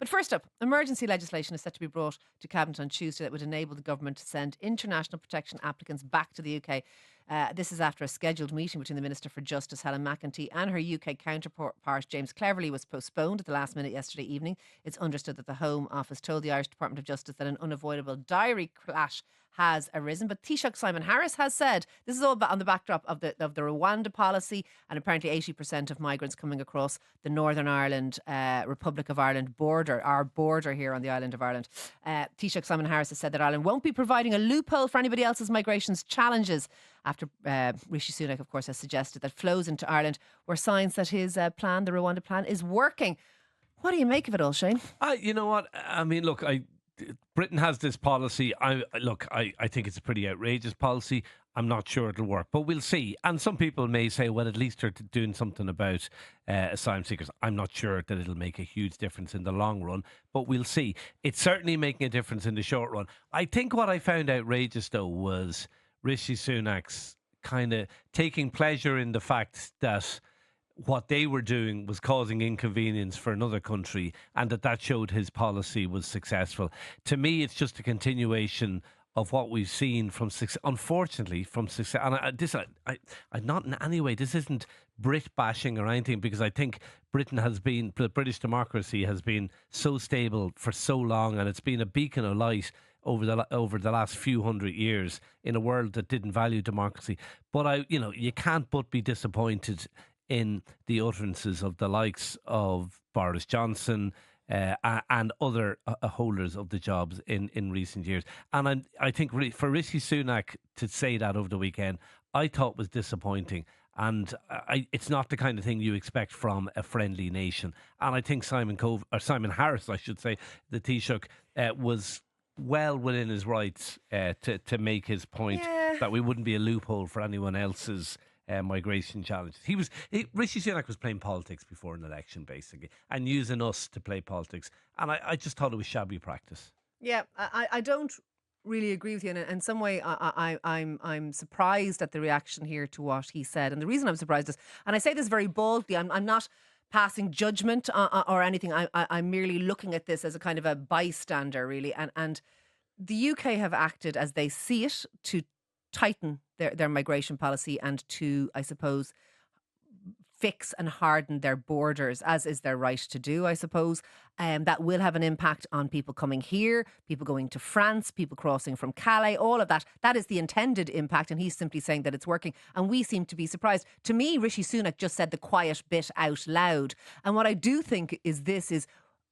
But first up, emergency legislation is set to be brought to Cabinet on Tuesday that would enable the government to send international protection applicants back to the UK. This is after a scheduled meeting between the Minister for Justice, Helen McEntee, and her UK counterpart, James Cleverly, was postponed at the last minute yesterday evening. It's understood that the Home Office told the Irish Department of Justice that an unavoidable diary clash has arisen. But Taoiseach Simon Harris has said this is all on the backdrop of the Rwanda policy, and apparently 80% of migrants coming across the Northern Ireland, Republic of Ireland border, our border here on the island of Ireland. Taoiseach Simon Harris has said that Ireland won't be providing a loophole for anybody else's migrations challenges, after Rishi Sunak, of course, has suggested that flows into Ireland were signs that his plan, the Rwanda plan, is working. What do you make of it all, Shane? You know what? I mean, look, Britain has this policy. I think it's a pretty outrageous policy. I'm not sure it'll work, but we'll see. And some people may say, well, at least they're doing something about asylum seekers. I'm not sure that it'll make a huge difference in the long run, but we'll see. It's certainly making a difference in the short run. I think what I found outrageous, though, was Rishi Sunak's kind of taking pleasure in the fact that what they were doing was causing inconvenience for another country, and that showed his policy was successful. To me, it's just a continuation of what we've seen from success, unfortunately, from success. And I'm not in any way, this isn't Brit bashing or anything, because I think the British democracy has been so stable for so long, and it's been a beacon of light over the last few hundred years in a world that didn't value democracy. But you can't but be disappointed in the utterances of the likes of Boris Johnson and other holders of the jobs in recent years. And I think for Rishi Sunak to say that over the weekend, I thought was disappointing. And it's not the kind of thing you expect from a friendly nation. And I think Simon Harris, I should say, the Taoiseach, was well within his rights to make his point that we wouldn't be a loophole for anyone else's migration challenges. Rishi Sunak was playing politics before an election, basically, and using us to play politics. And I just thought it was shabby practice. Yeah, I don't really agree with you. And in some way, I'm surprised at the reaction here to what he said. And the reason I'm surprised is, and I say this very boldly, I'm not passing judgment or anything. I'm merely looking at this as a kind of a bystander, really. And the UK have acted as they see it to tighten their migration policy and to, I suppose, fix and harden their borders, as is their right to do, I suppose. That will have an impact on people coming here, people going to France, people crossing from Calais, all of that. That is the intended impact, and he's simply saying that it's working, and we seem to be surprised. To me, Rishi Sunak just said the quiet bit out loud. And what I do think is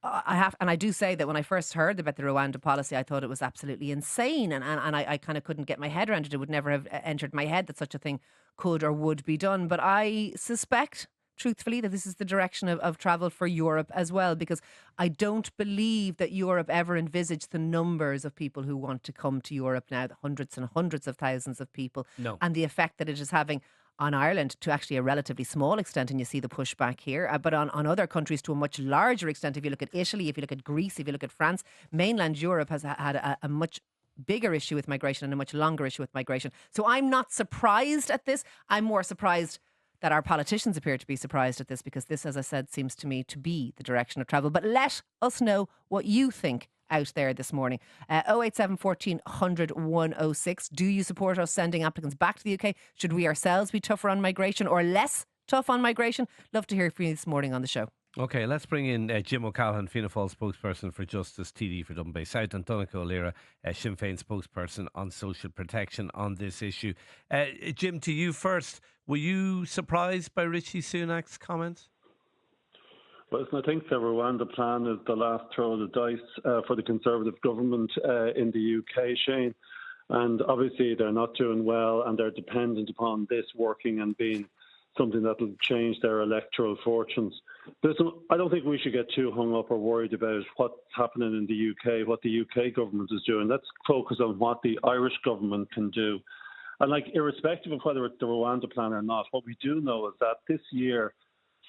I do say that when I first heard about the Rwanda policy, I thought it was absolutely insane, and I kind of couldn't get my head around it. It would never have entered my head that such a thing could or would be done. But I suspect, truthfully, that this is the direction of travel for Europe as well, because I don't believe that Europe ever envisaged the numbers of people who want to come to Europe now, the hundreds and hundreds of thousands of people, and the effect that it is having on Ireland to actually a relatively small extent, and you see the pushback here, but on other countries to a much larger extent. If you look at Italy, if you look at Greece, if you look at France, mainland Europe has had a much bigger issue with migration and a much longer issue with migration. So I'm not surprised at this. I'm more surprised that our politicians appear to be surprised at this, because this, as I said, seems to me to be the direction of travel. But let us know what you think out there this morning. 087 14 100 106. Do you support us sending applicants back to the UK? Should we ourselves be tougher on migration or less tough on migration? Love to hear from you this morning on the show. Okay, let's bring in Jim O'Callaghan, Fianna Fáil spokesperson for Justice, TD for Dublin Bay South, and Donncha O'Leary, Sinn Féin spokesperson on social protection on this issue. Jim, to you first. Were you surprised by Rishi Sunak's comments? Well, I think the Rwanda plan is the last throw of the dice for the Conservative government in the UK, Shane. And obviously they're not doing well, and they're dependent upon this working and being something that will change their electoral fortunes. I don't think we should get too hung up or worried about what's happening in the UK, what the UK government is doing. Let's focus on what the Irish government can do. And irrespective of whether it's the Rwanda plan or not, what we do know is that this year,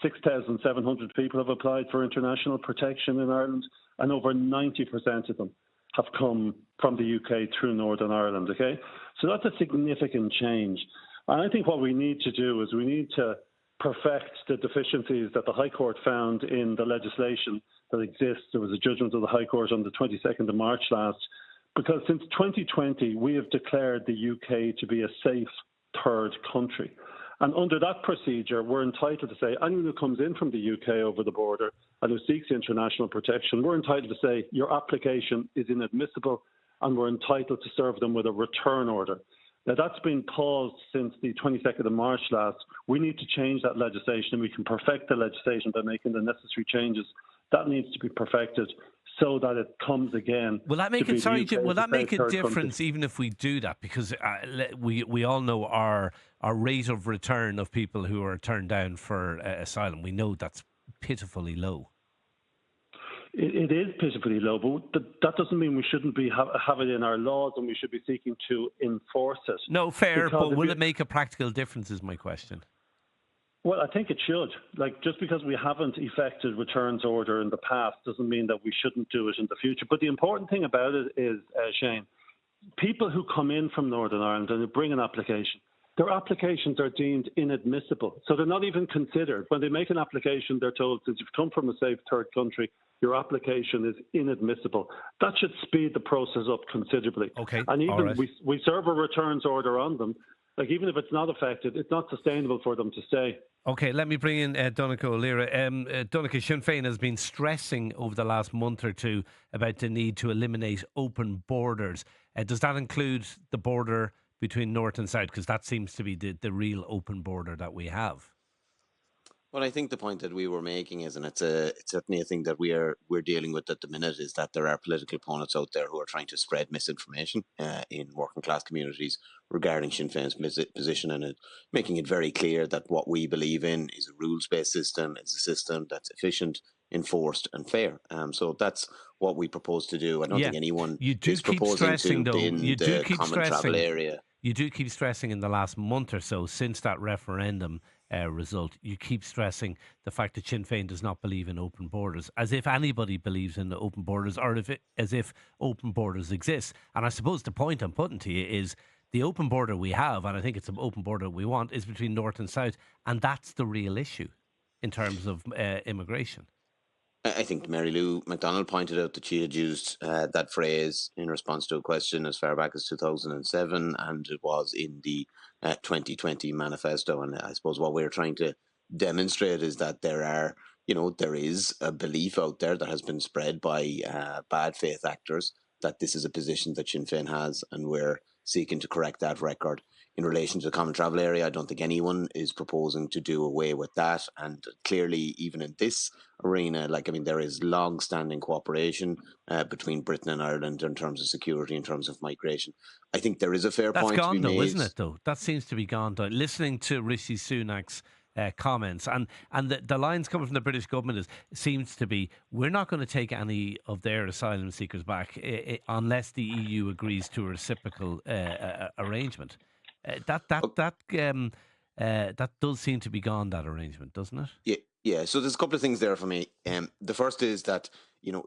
6,700 people have applied for international protection in Ireland, and over 90% of them have come from the UK through Northern Ireland, okay? So that's a significant change. And I think what we need to do is we need to perfect the deficiencies that the High Court found in the legislation that exists. There was a judgment of the High Court on the 22nd of March last, because since 2020, we have declared the UK to be a safe third country. And under that procedure, we're entitled to say anyone who comes in from the UK over the border and who seeks international protection, we're entitled to say your application is inadmissible, and we're entitled to serve them with a return order. Now, that's been paused since the 22nd of March last. We need to change that legislation, and we can perfect the legislation by making the necessary changes. That needs to be perfected so that it comes again. Will that make will that make a difference even if we do that? Because we all know our rate of return of people who are turned down for asylum. We know that's pitifully low. It is pitifully low, but that doesn't mean we shouldn't have it in our laws, and we should be seeking to enforce it. No, fair, but will it make a practical difference is my question. Well, I think it should. Just because we haven't effected returns order in the past doesn't mean that we shouldn't do it in the future. But the important thing about it is, Shane, people who come in from Northern Ireland and who bring an application, their applications are deemed inadmissible. So they're not even considered. When they make an application, they're told, since you've come from a safe third country, your application is inadmissible. That should speed the process up considerably. Okay. And even right. we serve a returns order on them. Even if it's not affected, it's not sustainable for them to stay. Okay, let me bring in Donncha O'Leary. Donncha, Sinn Féin has been stressing over the last month or two about the need to eliminate open borders. Does that include the border between North and South? Because that seems to be the real open border that we have. Well, I think the point that we were making is, and it's certainly a thing that we're dealing with at the minute, is that there are political opponents out there who are trying to spread misinformation in working class communities regarding Sinn Féin's position, and making it very clear that what we believe in is a rules-based system, is a system that's efficient, enforced, and fair. So that's what we propose to do. I don't think anyone is proposing to bin the common travel area. You do keep stressing in the last month or so, since that referendum result, you keep stressing the fact that Sinn Féin does not believe in open borders, as if anybody believes in the open borders, or as if open borders exist. And I suppose the point I'm putting to you is the open border we have, and I think it's an open border we want, is between North and South, and that's the real issue in terms of immigration. I think Mary Lou McDonald pointed out that she had used that phrase in response to a question as far back as 2007, and it was in the 2020 manifesto. And I suppose what we're trying to demonstrate is that there is a belief out there that has been spread by bad faith actors that this is a position that Sinn Féin has, and we're seeking to correct that record. In relation to the common travel area, I don't think anyone is proposing to do away with that. And clearly, even in this arena, there is long-standing cooperation between Britain and Ireland in terms of security, in terms of migration. I think there is a fair point to be made. That's gone, though, isn't it, though? That seems to be gone, though. Listening to Rishi Sunak's comments, and the lines coming from the British government seems to be, we're not going to take any of their asylum seekers back unless the EU agrees to a reciprocal arrangement. That does seem to be gone, that arrangement, doesn't it? Yeah. So there's a couple of things there for me. The first is that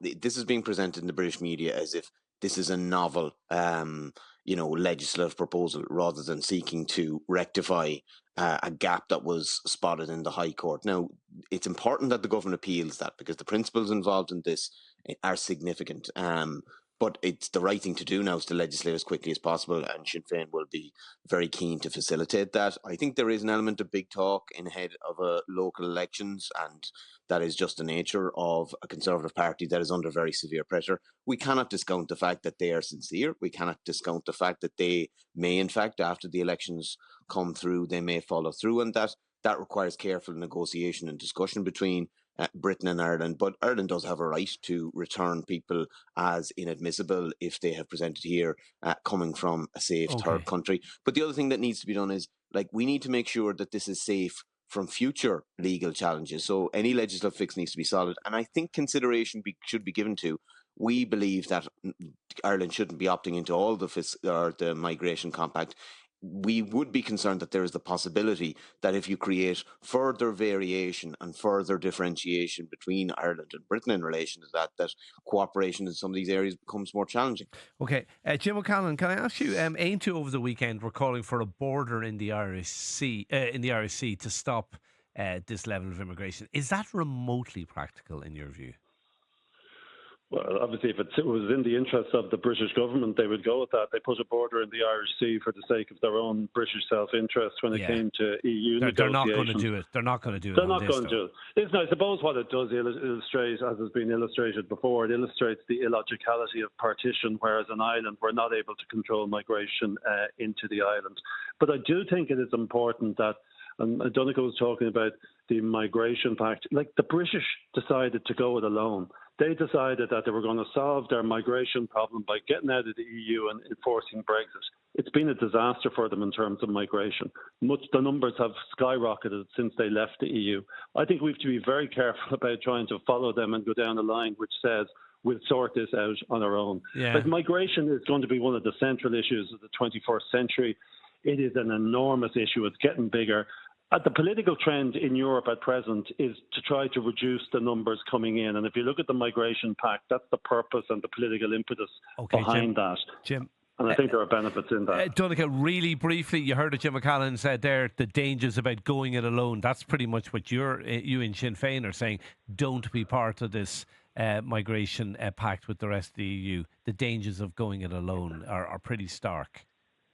this is being presented in the British media as if this is a novel, legislative proposal, rather than seeking to rectify a gap that was spotted in the High Court. Now, it's important that the government appeals that, because the principles involved in this are significant. But it's the right thing to do now is to legislate as quickly as possible, and Sinn Féin will be very keen to facilitate that. I think there is an element of big talk in ahead of local elections, and that is just the nature of a Conservative Party that is under very severe pressure. We cannot discount the fact that they are sincere. We cannot discount the fact that they may, in fact, after the elections come through, they may follow through, and that requires careful negotiation and discussion between Britain and Ireland. But Ireland does have a right to return people as inadmissible if they have presented here coming from a safe third country. But the other thing that needs to be done is, we need to make sure that this is safe from future legal challenges. So any legislative fix needs to be solid. And I think consideration should be given to, we believe that Ireland shouldn't be opting into all the migration compact. We would be concerned that there is the possibility that if you create further variation and further differentiation between Ireland and Britain in relation to that cooperation in some of these areas becomes more challenging. Okay, Jim O'Callaghan, can I ask you? Aontú over the weekend were calling for a border in the Irish Sea, to stop this level of immigration. Is that remotely practical in your view? Well, obviously, if it was in the interest of the British government, they would go with that. They put a border in the Irish Sea for the sake of their own British self-interest when it Yeah. came to EU They're not going to negotiations. do it. They're not going to do it They're on not this, going though. to. Listen, I suppose what it does illustrate, as has been illustrated before, it illustrates the illogicality of partition, whereas an island, we're not able to control migration into the island. But I do think it is important that, and Donegal was talking about the migration pact, like the British decided to go it alone. They decided that they were going to solve their migration problem by getting out of the EU and enforcing Brexit. It's been a disaster for them in terms of migration. The numbers have skyrocketed since they left the EU. I think we have to be very careful about trying to follow them and go down a line which says we'll sort this out on our own. Yeah. Like, migration is going to be one of the central issues of the 21st century. It is an enormous issue. It's getting bigger. The political trend in Europe at present is to try to reduce the numbers coming in. And if you look at the migration pact, that's the purpose and the political impetus behind that. Jim. And I think there are benefits in that. Donegal, really briefly, you heard what Jim O'Callaghan said there, the dangers about going it alone. That's pretty much what you in Sinn Féin are saying. Don't be part of this migration pact with the rest of the EU. The dangers of going it alone are pretty stark.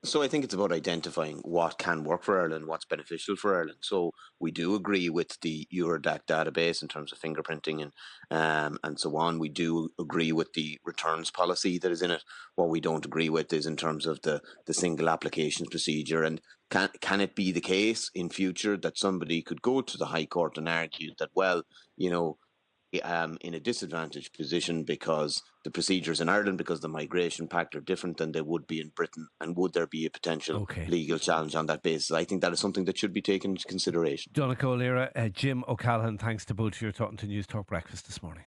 So I think it's about identifying what can work for Ireland, what's beneficial for Ireland. So we do agree with the Eurodac database in terms of fingerprinting and so on. We do agree with the returns policy that is in it. What we don't agree with is in terms of the single applications procedure. And can it be the case in future that somebody could go to the High Court and argue that, well, in a disadvantaged position because the procedures in Ireland, because the migration pact are different than they would be in Britain, and would there be a potential legal challenge on that basis? I think that is something that should be taken into consideration. Donegal O'Leary, Jim O'Callaghan, thanks to both of you for talking to Newstalk Breakfast this morning.